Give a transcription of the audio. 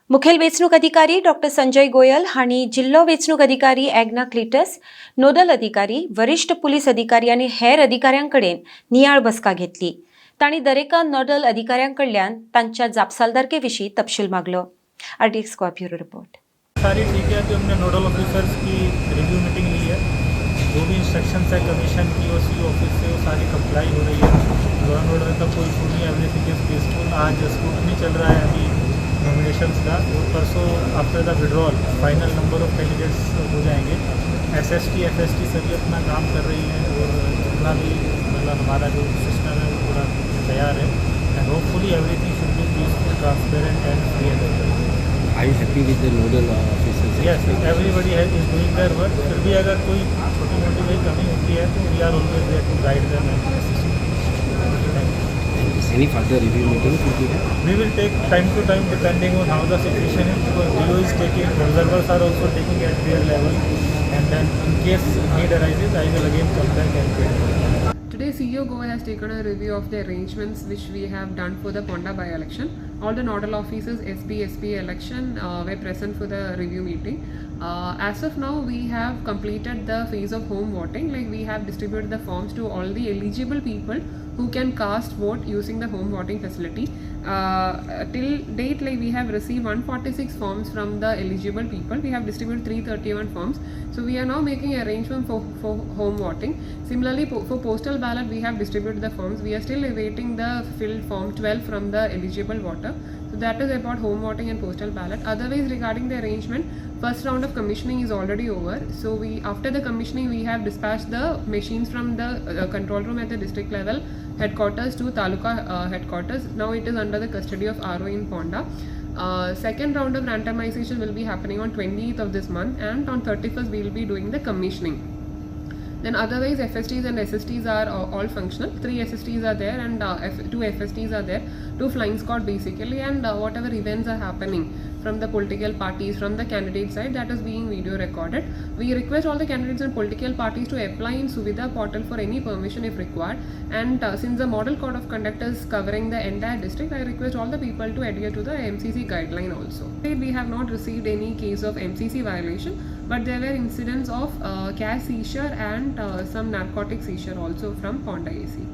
मुखेल वेंचणूक अधिकारी डॉक्टर संजय गोयल हांणी जिल्लो वेंचणूक अधिकारी एग्ना क्लीटस, नोडल अधिकारी, वरिष्ठ पुलीस अधिकारी आणि हेर अधिकाऱ्यांकडेन नियाळ बसका घेतली. तांणी दरेका नोडल अधिकाऱ्यांकडल्यान तांच्या जापसालदारकेविशीं तपशील मागलो. RDXGOA bureau report. सारी ठीक है तो हमने नोडल ऑफिसर्स की रिव्यू मीटिंग ली है. जो भी इंस्ट्रक्शंस है कमीशन की और सी ऑफिस से वो सारी कंप्लाई हो रही है. लॉ एंड ऑर्डर का कोई इशू नहीं है, एवरीथिंग इज पीसफुल. आज स्क्रूटनी चल रहा है अभी नॉमिनेशंस का, और परसों after the withdrawal final number of candidates हो जाएंगे. SST FST सभी अपना काम कर रही हैं और जितना भी मतलब हमारा जो सिस्टम है वो पूरा तैयार है. And hopefully everything should be peaceful, transparent and free and open. Are you happy with the nodal officers? Yes, everybody is doing their work. फिर भी अगर कोई छोटी मोटी कोई कमी होती है तो we are always there to guide them and assist them. Any further review meetings will be there? We will take time to time depending on how the situation is, because DEO is taking, observers are also taking at their level, and then in case need arises, I will again come back and take. Today, CEO Goel has taken a review of the arrangements which we have done for the Ponda by-election. All the nodal officers SP election were present for the review meeting. As of now, we have completed the phase of home voting. Like, we have distributed the forms to all the eligible people who can cast vote using the home voting facility. Till date, like, we have received 146 forms from the eligible people. We have distributed 331 forms. So we are now making arrangement for home voting. Similarly, for postal ballot, we have distributed the forms. We are still awaiting the filled form 12 from the eligible voter. So that is about home voting and postal ballot. Otherwise, regarding the arrangement, first round of commissioning is already over. So after the commissioning, we have dispatched the machines from the control room at the district level headquarters to Taluka headquarters. Now it is under the custody of RO in Ponda. Second round of randomization will be happening on 20th of this month, and on 31st we will be doing the commissioning. Then otherwise FSTs and SSTs are all functional. 3 SSTs are there and 2 FSTs are there, 2 flying squad basically, and whatever events are happening from the political parties, from the candidate side, that is being video recorded. We request all the candidates and political parties to apply in Suvidha portal for any permission if required. And since the model code of conduct is covering the entire district, I request all the people to adhere to the MCC guideline also. We have not received any case of MCC violation, but there were incidents of cash seizure and some narcotic seizure also from Ponda AC.